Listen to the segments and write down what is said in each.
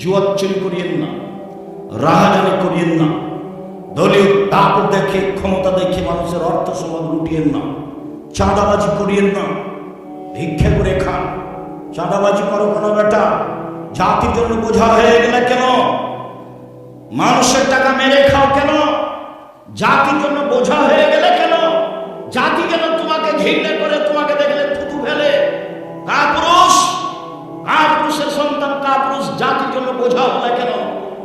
জুয়াচ্চুরি করিয়েন না, রাহাজানি করিয়েন না, দলীয় দাপট দেখে ক্ষমতা দেখে মানুষের অর্থ সম্পদ লুটিয়েন না, চাঁদাবাজি করিয়েন না, ভিক্ষা করে খান। চাঁদাবাজি করো কেন বেটা? জাতির জন্য বোঝা হয়ে গেলে কেন? মানুষের টাকা মেরে খাও কেন? জাতির জন্য বোঝা হয়ে গেলে কেন? জাতি যেন তোমাকে ঘৃণা করে, তোমাকে দেখলে থুতু ফেলে। কাপুরুষ, কাপুরুষের সন্তান কাপুরুষ, জাতির জন্য বোঝা হলে কেন?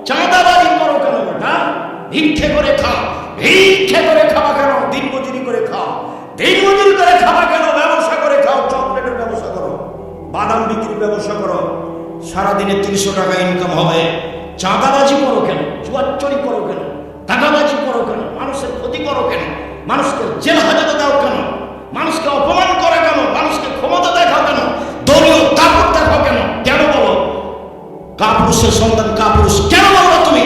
চাঁদাবাজি করো কেন বেটা? ভিক্ষে করে খাও। ভিক্ষে করে খাওয়া কেন? দিনমজুরি করে খাও। দিনমজুরি করে খাওয়া কেন? ব্যবসা করে খাও। চকলেটের ব্যবসা করো, বাদাম বিক্রির ব্যবসা করো, সারাদিনে 300 টাকা ইনকাম হবে। চাঁদাবাজি করো কেন? জুয়াচুরি করো কেন? টাকাবাজি করো কেন? মানুষের ক্ষতি করো কেন? মানুষকে জেল হাজতে দাও কেন? মানুষকে অপমান করে কেন? মানুষকে ক্ষমতা দেখাও কেন? দলীয় দাপট দেখাও কেন? কেন বলো? কাপুরুষের সন্তান কাপুরুষ কেন বলো তুমি?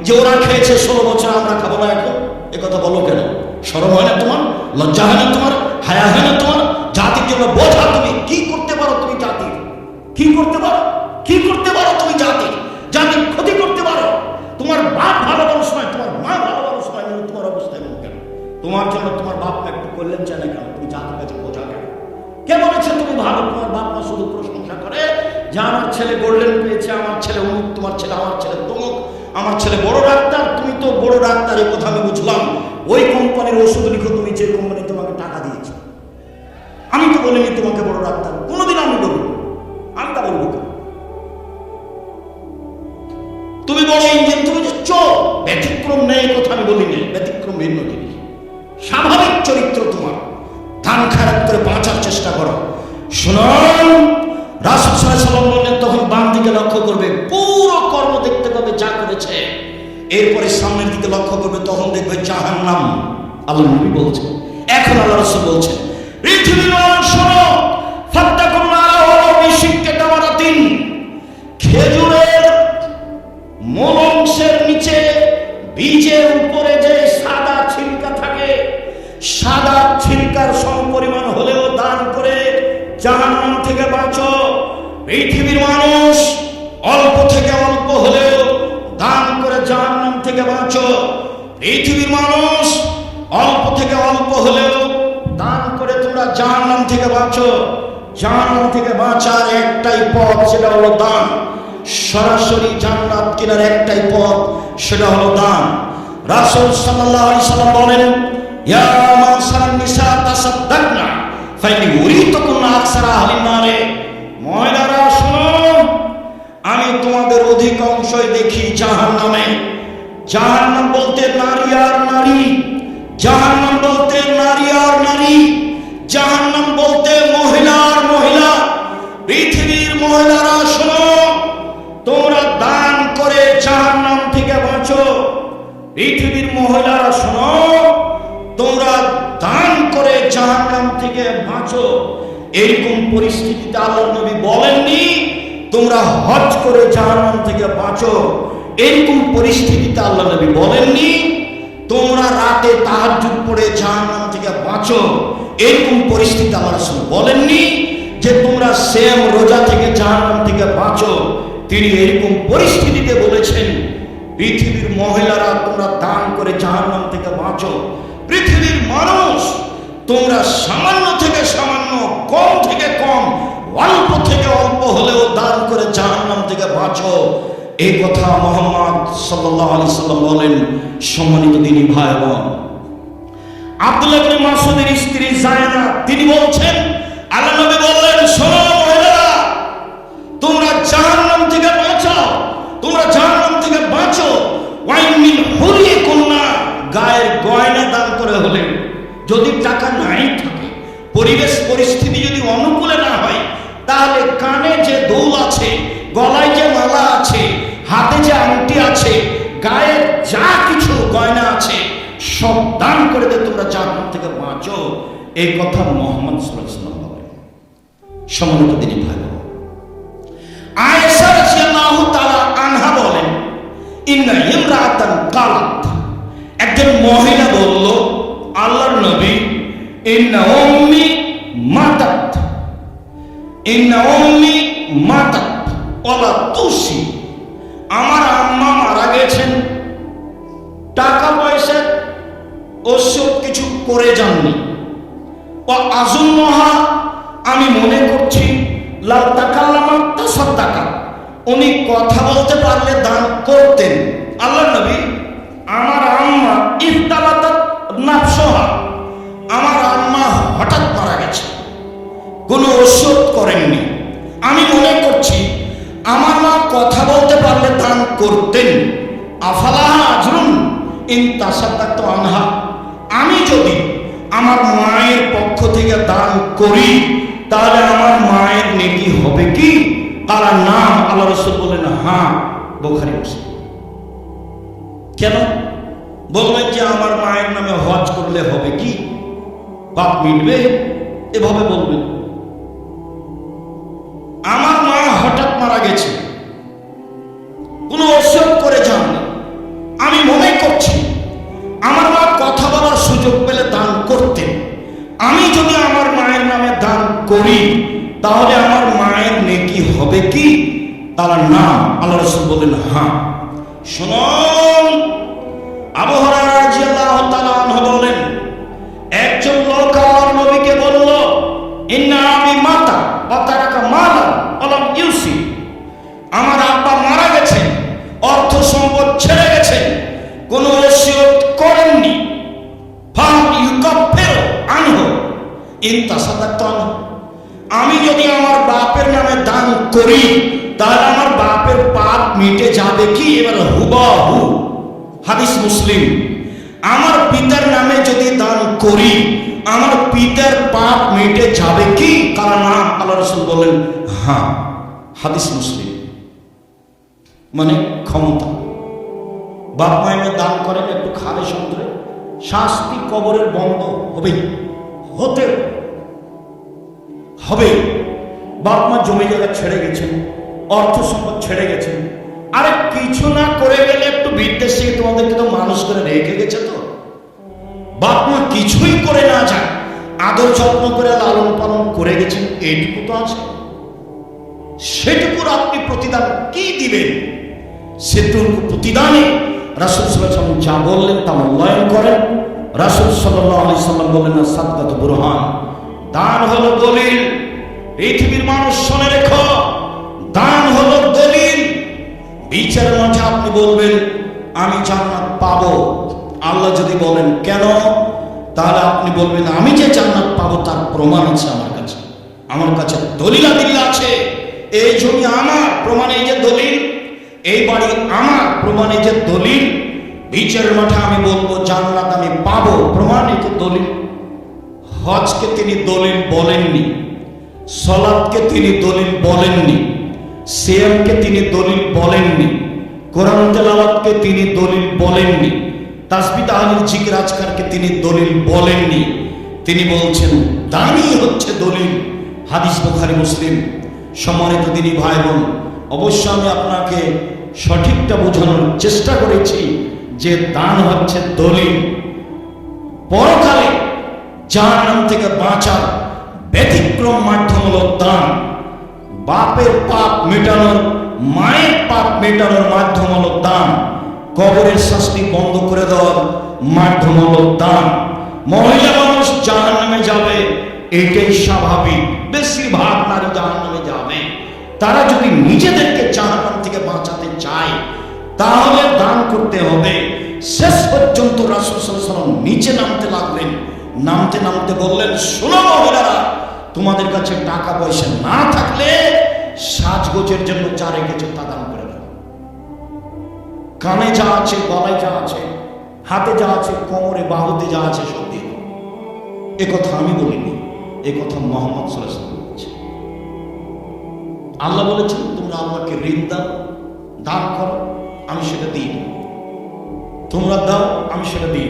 যে ওরা খেয়েছে 16 বছর, আমরা খাবো না এখন, এ কথা বলো কেন? শরম হয় না তোমার? লজ্জা হয় না তোমার? হায়া হয় না তোমার? জাতির জন্য বোঝা তুমি। কি করতে পারো তুমি জাতির? কি করতে পারো? কি করতে পারো তুমি জাতির? জাতির ক্ষতি করতে পারো? তোমার বাপ ভালো মানুষ নয়, তোমার মা ভালো মানুষ নয়, তোমার অবস্থা এমন কেন? তোমার জন্য তোমার বাপ একটু করলেন চায় না কেন? তুমি জাতির কাছে বোঝা কেন? কে বলেছে তুমি ভালো? তোমার বাপ মা শুধু প্রশংসা করে যে আমার ছেলে গোল্ডেন পেয়েছে, আমার ছেলে অমুক, তোমার ছেলে, আমার ছেলে তমুক, আমার ছেলে বড় ডাক্তার। তুমি তো বড় ডাক্তার, এই কথা আমি বুঝলাম। ওই কোম্পানির ওষুধ লিখো তুমি, যে কোম্পানি তোমাকে টাকা দিয়েছে। আমি তো বলিনি তোমাকে বড় ডাক্তার, কোনোদিন আমি বলি, আমি তা বলবো কেন? তুমি বড় ইঞ্জিন, তুমি যে চোর। ব্যতিক্রম নেই কথা আমি বলিনি, ব্যতিক্রম ভিন্ন জিনিস। স্বাভাবিক চরিত্র তোমার। ধান খারাপ করে বাঁচার চেষ্টা করো। শুনুন, রাসূল সাল্লাল্লাহু আলাইহি ওয়াসাল্লাম বললেন, তখন বাম দিকে লক্ষ্য করবে, পুরো কর্ম দেখতে পাবে যা করেছে। এরপরে সামনের দিকে লক্ষ্য করবে, তখন দেখবে জাহান্নাম। আল্লাহ নবী বলছেন, এখন আল্লাহ রাসূল বলছেন, পৃথিবীর মানুষ শোনো, ফাত্তাকুল্লাহ ওয়া বিশিক্কি তামারাতিন। খেজুরের মূল অংশের নিচে বীজের উপরে যে সাদা ছিলকা থাকে, সাদা ছিলকার সমপরিমাণ হলেও দান করে জাহান্নাম থেকে বাঁচো। পৃথিবীর মানুষ অল্প থেকে অল্প হলেও দান করে জাহান্নাম থেকে বাঁচো। পৃথিবীর মানুষ অল্প থেকে অল্প হলেও দান করে তোমরা জাহান্নাম থেকে বাঁচো। জাহান্নাম থেকে বাঁচার একটাই পথ, সেটা হলো দান। সরাসরি জান্নাত কেনার একটাই পথ, সেটা হলো দান। রাসূল সাল্লাল্লাহু আলাইহি সাল্লাম বলেন, ইয়া মাশারান নিসা তাসাদ্দাকনা ফাইনি উরিতুকুন্না আকসারা আহলিন নারে। মহিলারা শোনো, আমি তোমাদের অধিকাংশই দেখি জাহান্নামে। জাহান্নাম বলতে নারী আর নারী, জাহান্নাম বলতে নারী আর নারী, জাহান্নাম বলতে মহিলা আর মহিলা। পৃথিবীর মহিলারা শোনো, তোমরা দান করে জাহান্নাম থেকে বাঁচো। পৃথিবীর মহিলারা শোনো, তোমরা দান করে জাহান্নাম থেকে বাঁচো। এরকম পরিস্থিতিতে আল্লাহর নবী বলেননি তোমরা হজ করে জাহান্নাম থেকে বাঁচো। এরকম পরিস্থিতিতে আল্লাহ নবী বলেননি তোমরা রাতে তাহাজ্জুদ পড়ে জাহান্নাম থেকে বাঁচো। এরকম পরিস্থিতি আল্লাহ রাসূল বলেননি যে তোমরা সিয়াম রোজা থেকে জাহান্নাম থেকে বাঁচো। তিনি এরকম পরিস্থিতিতে বলেছেন, পৃথিবীর মহিলারা তোমরা দান করে জাহান্নাম থেকে বাঁচো। পৃথিবীর মানুষ তোমরা সামান্য থেকে সামান্য, কম থেকে কম, অল্প থেকে অল্প হলেও দান করে জাহান্নাম থেকে বাঁচো। এই কথা মুহাম্মদ সাল্লাল্লাহু আলাইহি সাল্লাম বলেন। সম্মানিত দিনী ভাই বোন, আব্দুল্লাহ ইবনে মাসউদের স্ত্রী জায়না তিনি বলছেন, আল্লাহ নবী বললেন, শোনো মহিলারা, তোমরা জাহান্নাম থেকে বাঁচো, তোমরা জাহান্নাম থেকে বাঁচো। ওয়াইন মিন হুরিকুন্না, গায়ের গয়না দান করে হলে, যদি টাকা নাই থাকে, পরিবেশ পরিস্থিতি যদি অনুকূলে না হয়, তাহলে কানে যে দুল আছে, গলায় যে মালা আছে, হাতে যে আংটি আছে, গায়ে যা কিছু গয়না আছে, সব দান করে দিয়ে তোমরা জাহান্নাম থেকে বাঁচো। এই কথা মুহাম্মদ সাল্লাল্লাহু আলাইহি ওয়াসাল্লাম বলেন। সম্মানিত দিনী ভাই, আয়েশা রাদিয়াল্লাহু তাআলা আনহা বলেন, ইন্না ইমরাতান কালাত, একজন মহিলা বলল, আল্লাহর নবী, ইন্না উম্মি মাতাত, ইন্না উম্মি মাতাত ওয়ালা তুসি, করে যাননি। ও আজুন্নহা, আমি মনে করছি, লাল তাকাল্লামা তাসাদ্দাকা, উনি কথা বলতে পারলে দান করতেন। আল্লাহর নবী, আমার আম্মা ইফতালাতাত নাফসহা, আমার আম্মা হঠাৎ মারা গেছে, কোনো ওষুধ করেননি। আমি মনে করছি আমার মা কথা বলতে পারলে দান করতেন। আফালাহা আজরুন ইন তাসাদ্দাকতু আনহা, আমি যদি আমার মায়ের পক্ষ থেকে দান করি তাহলে আমার মায়ের নেকি হবে কি? তারা নাম, আল্লাহ রাসূল বলেন হ্যাঁ, বুখারী মুসলিম। কেন বলবেন যে আমার মায়ের নামে হজ করলে হবে কি, পাপ মিটবে? এভাবে বলবেন। আমার মা হঠাৎ মারা গেছে, কোনো ওসিয়ত করে যাননি। আমি মনে করছি আমার মা কথা বলার সুযোগ পেলে দান করতেন। আমি যদি আমার মায়ের নামে দান করি তাহলে আমার মায়ের নেকি হবে কি? তার নাম, আল্লাহ রাসূল বলেন হ্যাঁ। শুনুন, আবু হুরায়রা রাদিয়াল্লাহু তাআলা আনহু বলেন, একজন লোক আমার নবীকে বলল, ইন্না আবি মাতা ওয়া তারাকা মালান আলাম ইউসি, আমার আব্বা মারা গেছেন, অর্থ সম্পদ ছেড়ে গেছেন, কোনো ওসিয়ত করেননি। ফাম ইউকাফিরু আনহু ইন তাসাদ্দাকতু আনহু, আমি যদি আমার বাপের নামে দান করি তাহলে আমার বাপের পাপ মিটে যাবে কি? এবার হুবহু হাদিস মুসলিম। আমার পিতার নামে যদি দান করি আমার পিতার পাপ মিটে যাবে কি? কারণ আল্লাহ রাসূল বলেন হ্যাঁ, হাদিস মুসলিম। মানে ক্ষমতা। বাপ মায়ের দান করেন একটু খালে সমুদ্রে, শাস্তি কবরের বন্ধ হবে, হতে হবে। বাপ মা জমি জায়গা ছেড়ে গেছেন, অর্থ সম্পদ ছেড়ে গেছেন, আরে কিছু না করে গেলে একটু বিদ্বেষী তোমাদেরকে তো মানুষ করে রেখে গেছে। তো বাপ মা কিছুই করে না যায়, আদর যত্ন করে লালন পালন করে গেছেন, এইটুকু তো আছে। সেটুকুর আপনি প্রতিদান কি দিবেন? সেটুকু প্রতিদানে রাসূল সাল্লাল্লাহু আলাইহি ওয়াসাল্লাম যা বললেন তা মূল্যায়ন করেন। রাসূল সাল্লাল্লাহু আলাইহি ওয়াসাল্লাম বললেন না সাদকাতু বুরহান, দান হলো দলিল। পৃথিবীর মানুষ শুনে রেখো, দান হলো দলিল। বিচারের মাঝে আপনি বলবেন আমি জান্নাত পাবো, আল্লাহ যদি বলেন কেন, তাহলে আপনি বলবেন আমি যে জান্নাত পাবো তার প্রমাণ আছে আমার কাছে, আমার কাছে দলিলাদিল্লা আছে। এই জমি আমার, প্রমাণ এই যে দলিল। এই বাড়ি আমার, প্রমাণ এই যে দলিল। বিচারের মাঠে আমি বলবো জান্নাত আমি পাবো, প্রমাণ এই যে দলিল। হজকে তিনি দলিল বলেননি, সালাতকে তিনি দলিল বলেননি, সিয়ামকে তিনি দলিল বলেননি, কোরআন তেলাওয়াতকে তিনি দলিল বলেননি, তাসবিহ তাহলিল জিকির আজকারকে তিনি দলিল বলেননি। তিনি বলছেন দানই হচ্ছে দলিল। হাদিস বুখারী মুসলিম। সম্মানিত দিনী ভাই বোন, অবশ্য আমি আপনাকে সঠিকটা বোঝানোর চেষ্টা করেছি যে দান হচ্ছে দলিল। পরকালে জাহান্নাম থেকে বাঁচার ব্যতিক্রম মাধ্যম হলো দান। বাপের পাপ মেটানোর, মায়ের পাপ মেটানোর মাধ্যম হলো দান। কবরের শাস্তি বন্ধ করে দেওয়ার মাধ্যম হলো দান। মহিলা মানুষ জাহান্নামে যাবে, এটাই স্বাভাবিক। বেশিরভাগ নারী জাহান্নামে যাবে। তারা যদি নিজেদেরকে জাহান্নাম থেকে বাঁচাতে চায় তাহলে দান করতে হবে। শেষ পর্যন্ত রাসূল সাল্লাল্লাহু আলাইহি ওয়াসাল্লাম নিচে নামতে লাগলেন। নামতে নামতে বললেন, শোনো মহিলারা, তোমাদের কাছে টাকা পয়সা না থাকলে সাজগোজের জন্য যা রেখেছো তা দান করে দাও। কানে যা আছে, গলায় যা আছে, হাতে যা আছে, কোমরে বাহুতে যা আছে সব দিয়ে দাও। এ কথা আমি বলিনি, এ কথা মুহাম্মদ সাল্লাল্লাহু আলাইহি ওয়াসাল্লাম বলেছেন। আল্লাহ বলেছেন তোমরা আল্লাহকে ঋণ দাও, দান করো, আমি সেটা দিই। তোমরা দাও, আমি সেটা দিই।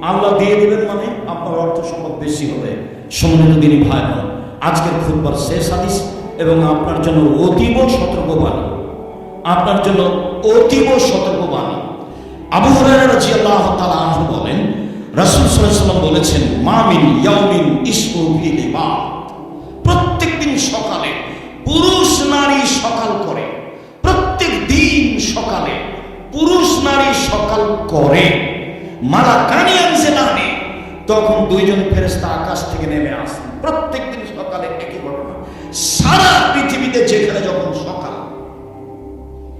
আল্লাহ দিয়ে দিবেন মানে আপনার অর্থ সম্পদ বেশি হবে। সম্মানিত দিনী ভাই বোন, আজকের খুতবার শেষ হাদিস এবং আপনার জন্য অতীব সতর্কবাণী, আপনার জন্য অতীব সতর্কবাণী। আবু হুরায়রা রাদিয়াল্লাহু তাআলা আনহু বলেন, রাসূল সাল্লাল্লাহু আলাইহি ওয়াসাল্লাম বলেছেন, মা মিন ইয়াউমিন ইসমু ফিহি বাদ, প্রত্যেকদিন সকালে পুরুষ নারী সকাল করে, প্রত্যেক দিন সকালে পুরুষ নারী সকাল করে, মালাকানি আনজিলানি, তখন দুইজন ফেরেশতা আকাশ থেকে নেমে আসেন। প্রত্যেকদিন সকালে একই ঘটনা। সারা পৃথিবীতে যেখানে যখন সকাল,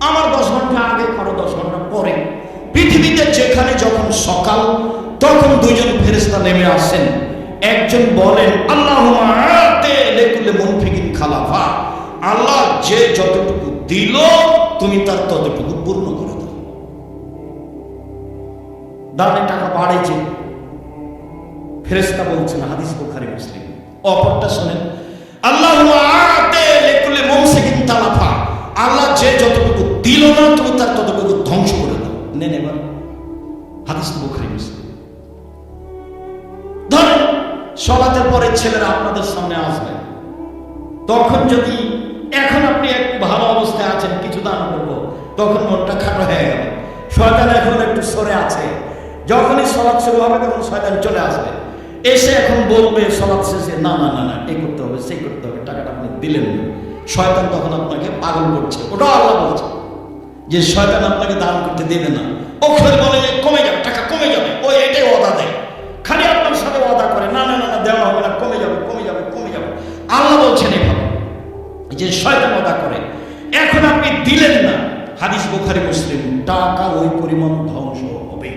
আমার 10 ঘন্টা আগে, কারো 10 ঘন্টা পরে, পৃথিবীতে যেখানে যখন সকাল, তখন দুইজন ফেরেশতা নেমে আসেন। একজন বলেন আল্লাহুম্মা আতি লিকুল্লি মুনফিকিন খালাফা, আল্লাহ যে যতটুকু দিল তুমি তার ততটুকু পূর্ণ করে দাও। দানে টাকা বাড়েছে, ফেরেশতা বলছেন, হাদিস বুখারী মুসলিম। অপরটা শুনেন, আল্লাহুম্মা আতি লিকুল্লি মুমসিকিন তালাফা, আল্লাহ যে যতটুকু দিল না তুমি তার ততটুকু ধ্বংস করে দাও। নেন এবার, হাদিস বুখারী মুসলিম। ধরেন সালাতের পরে ছেলেরা আপনাদের সামনে আসবে, তখন যদি এখন আপনি এক ভালো অবস্থায় আছেন, কিছু দান করবো, তখন মনটা খাটো হয়ে গেল, শয়তান এখন একটু সরে আছে। যখনই সালাত শুরু হবে তখন শয়তান চলে আসবে, এসে এখন বলবে সালাত শেষে, না না না না এই করতে হবে সেই করতে হবে, টাকাটা আপনি দিলেন না। শয়তান তখন আপনাকে পাগল করছে। ওটা আল্লাহ বলছে যে শয়তান আপনাকে দান করতে দেবে না। ও খেলে বলে যে কমে যাবে, টাকা কমে যাবে, ও এটাই ওয়াদা দেয়, খালি আপনার সাথে ওয়াদা করে, না না না না দেওয়া হবে না, কমে যাবে কমে যাবে কমে যাবে। আল্লাহ বলছেন এভাবে যে শয়তান ওয়াদা করে, এখন আপনি দিলেন না, হাদিস বুখারী মুসলিম, টাকা ওই পরিমাণ ধ্বংস হবে।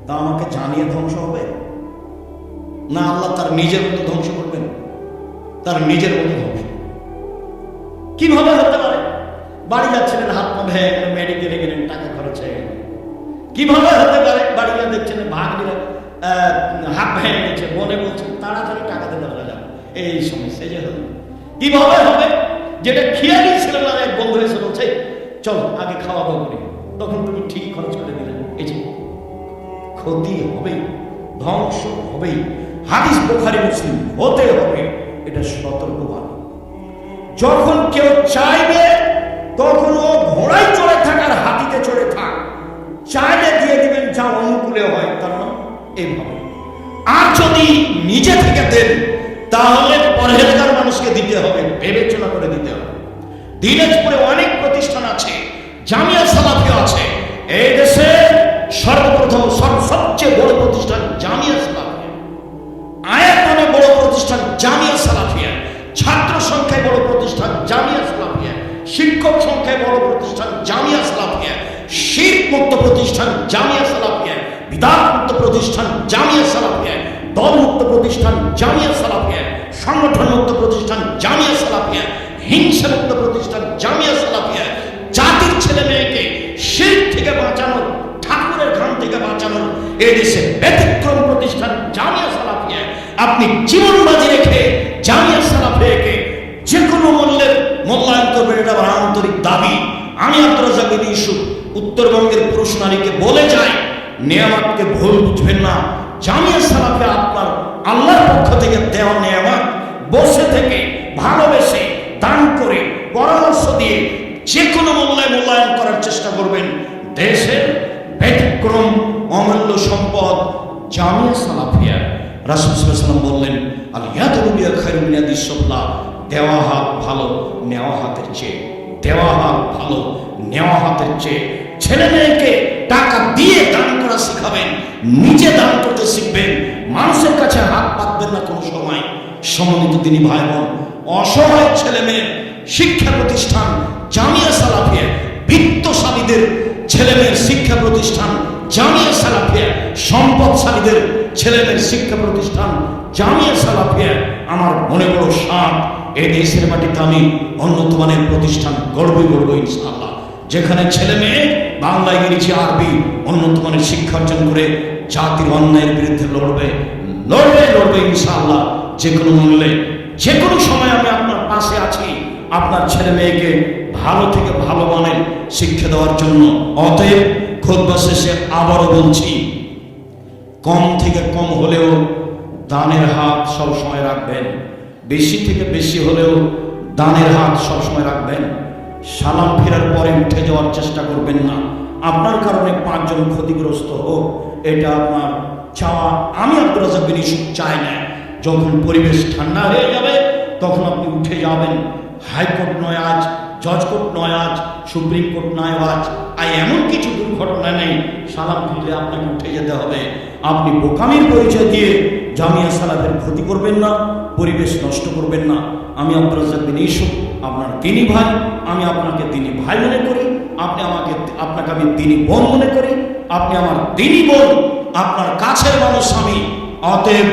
তা আমাকে জানিয়ে ধ্বংস হবে না আল্লাহ তার নিজের মতো ধ্বংস করবেন? তার নিজের মতো ধ্বংস কিভাবে হতে পারে? বাড়ি যাচ্ছিলেন, হাত পা ভেঙে গেলেন, মেডিকেলে গেলেন, টাকা খরচ হয়ে গেল। কিভাবে হতে পারে? বাড়ি গিয়ে দেখছেন ভাগ দিলে হাত ভেঙে গেছে, মনে বলছেন তাড়াতাড়ি টাকা দিতে হবে, এই সমস্যা যে হলো। কিভাবে হবে? যেটা খেয়ালই ছিল না, এক বন্ধু এসে বলছে চলো আগে খাওয়া দাওয়া করি, তখন তুমি ঠিক খরচ করে দিলেন। এই যে ক্ষতি হবে, ধ্বংস হবেই। হাদিস বুখারী মুসলিম, হতে হবে, এটা সতর্কবাণী। যখন কেউ চাইবে তখন ও ঘোড়ায় চড়ে থাক আর হাতিতে চড়ে থাক, চাইলে দিয়ে দিবেন যা অনুকূলে হয়, তার নাম এইভাবে। আর যদি নিজে থেকে দেন তাহলে পরহেজগার মানুষকে দিতে হবে, বিবেচনা করে দিতে হবে। দিনাজপুরে অনেক প্রতিষ্ঠান আছে, জামিয়া সালাফিয়া আছে। এই দেশে সর্বপ্রথম সবচেয়ে বড় প্রতিষ্ঠান জামিয়া সালাফিয়া, আয়াতনে বড় প্রতিষ্ঠান জামিয়া সালাফিয়া, ছাত্র সংখ্যায় বড় প্রতিষ্ঠান জামিয়া সালাফিয়া, শিক্ষক সংখ্যায় বড় প্রতিষ্ঠান জামিয়া সালাফিয়া, শিরক মুক্ত প্রতিষ্ঠান জামিয়া সালাফিয়া, বিদআত মুক্ত প্রতিষ্ঠান জামিয়া সালাফিয়া, দল মুক্ত প্রতিষ্ঠান জামিয়া সালাফিয়া, সংগঠন মুক্ত প্রতিষ্ঠান জামিয়া সালাফিয়া, হিংসা মুক্ত প্রতিষ্ঠান জামিয়া সালাফিয়া। জাতির ছেলে মেয়েকে শিরক থেকে বাঁচানোর, ঠাকুরের ঘাম থেকে বাঁচানোর এই দেশে ব্যতিক্রম প্রতিষ্ঠান জামিয়া সালাফিয়া। আপনি জীবন বাজি রেখে জামিয়া সালাফিয়াকে যে কোনো মূল্যে মূল্যায়ন করবেন, এটা আমার আন্তরিক দাবি। আমি আব্দুর রাজ্জাক বিন ইউসুফ উত্তরবঙ্গের পুরুষ নারীকে বলে যাই, নেয়ামতকে ভুল বুঝবেন না। জামিয়া সালাফিয়া আপনার আল্লাহর পক্ষ থেকে দেওয়া নেয়ামত, বসে থেকে ভালোবেসে দান করে পরামর্শ দিয়ে যে কোনো মূল্যায়ন করার চেষ্টা করবেন। দেশের ব্যতিক্রম অমূল্য সম্পদ জামিয়া সালাফিয়া। রাসূল সাল্লাল্লাহু আলাইহি ওয়াসাল্লাম বললেন, আল ইয়াদু বিল খায়রুম মিন ইয়াদিস সুফলা, দেওয়া হাত ভালো নেওয়া হাতের চেয়ে, দেওয়া হাত ভালো নেওয়া হাতের চেয়ে। ছেলে মেয়েকে টাকা দিয়ে দান করা শিখাবেন, নিজে দান করতে শিখবেন, মানুষের কাছে হাত পাতবেন না কোনো সময়। সম্মানিত দিনী ভাই বোন, অসহায় ছেলে মেয়ের শিক্ষা প্রতিষ্ঠান জামিয়া সালাফিয়া, বিত্তশালীদের ছেলে মেয়ের শিক্ষা প্রতিষ্ঠান জামিয়া সালাফিয়া, সম্পদশালীদের ছেলে মেয়ের শিক্ষা প্রতিষ্ঠান জামিয়া সালাফিয়া। আমার মনে বড় সাধ, এই দেশের মাটিতে আমি উন্নত মানের প্রতিষ্ঠান গড়বই গড়ব ইনশাআল্লাহ, যেখানে ছেলে মেয়ে বাংলা, ইংরেজি, আরবি উন্নত মানের শিক্ষা অর্জন করে জাতির অন্যায়ের বিরুদ্ধে লড়বে ইনশাআল্লাহ। যে কোনো মূল্যে, যে কোনো সময় আমি আপনার পাশে আছি, আপনার ছেলে মেয়েকে ভালো থেকে ভালো মানের শিক্ষা দেওয়ার জন্য। অতএব খুতবা শেষে আবারও বলছি, কম থেকে কম হলেও দানের হাত সবসময় রাখবেন, বেশি থেকে বেশি হলেও দানের হাত সবসময় রাখবেন। সালাম ফেরার পরে উঠে যাওয়ার চেষ্টা করবেন না। আপনার কারণে 5 জন ক্ষতিগ্রস্ত হোক, এটা আপনার চাওয়া। আমি আব্দুর রাজ্জাক বিন ইউসুফ চাই না। যখন পরিবেশ ঠান্ডা হয়ে যাবে তখন আপনি উঠে যাবেন। হাইকোর্ট নয় আজ, জজ কোর্ট নয় আজ, সুপ্রিম কোর্ট নয় আজ, আর এমন কিছু দুর্ঘটনা নেই সালাম ফিরলে আপনাকে উঠে যেতে হবে। আপনি বোকামির পরিচয় দিয়ে জামিয়া সালাফের ক্ষতি করবেন না, পরিবেশ নষ্ট করবেন না। আমি আব্দুর রাজ্জাক বিন ইউসুফ, আপনার দিনী ভাই। আমি আপনাকে দিনী ভাই মনে করি, আপনাকে আমি দিনী বোন মনে করি। আপনি আমার দিনী বোন, আপনার কাছের মানুষ আমি। অতএব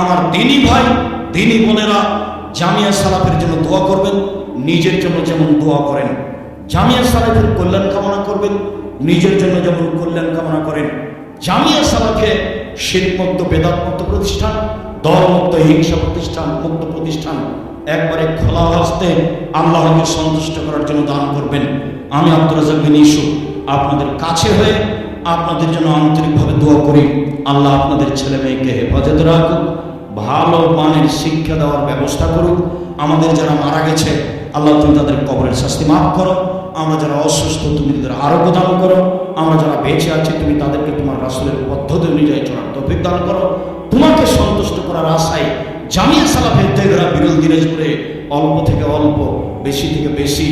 আমার দিনী ভাই, দিনী বোনেরা জামিয়া সালাফের জন্য দোয়া করবেন। নিজের জন্য যেমন দোয়া করেন, জামিয়া সালাফের কল্যাণ কামনা করবেন, নিজের জন্য যেমন কল্যাণ কামনা করেন। জামিয়া সালাফে শিরকমুক্ত, বেদাতমুক্ত প্রতিষ্ঠান, দলমুক্ত, হিংসা প্রতিষ্ঠান, মুক্ত প্রতিষ্ঠান। একবারে খোলা হস্তে আল্লাহকে সন্তুষ্ট করার জন্য দান করবেন। আমি আব্দুর রাজ্জাক বিন ইউসুফ আপনাদের কাছে হয়ে আপনাদের জন্য আন্তরিকভাবে দোয়া করি। আল্লাহ আপনাদের ছেলে মেয়েকে হেফাজতে রাখুক, ভালো মানের শিক্ষা দেওয়ার ব্যবস্থা করুক। আমাদের যারা মারা গেছে আল্লাহ তুমি তাদের কবরের শাস্তি মাফ করো। আমরা যারা অসুস্থ তুমি তাদের আরোগ্য দান করো। আমরা যারা বেঁচে আছি তুমি তাদেরকে তোমার রাসূলের পদ্ধতি অনুযায়ী চলার তৌফিক দান করো। তোমাকে সন্তুষ্ট করার আশায় জামিয়া সালাফের ত্যাগরা বিরল দিনাজপুরে অল্প থেকে অল্প, বেশি থেকে বেশি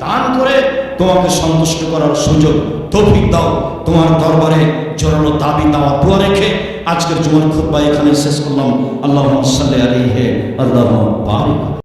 দান করে তোমাকে সন্তুষ্ট করার সুযোগ তৌফিক দাও। তোমার দরবারে জোরালো দাবি দাওয়া দোয়া রেখে আজকের জুমার খুতবা এখানে শেষ করলাম। আল্লাহুম্মা সাল্লি আলাইহি আল্লাহুম্মা বারিক।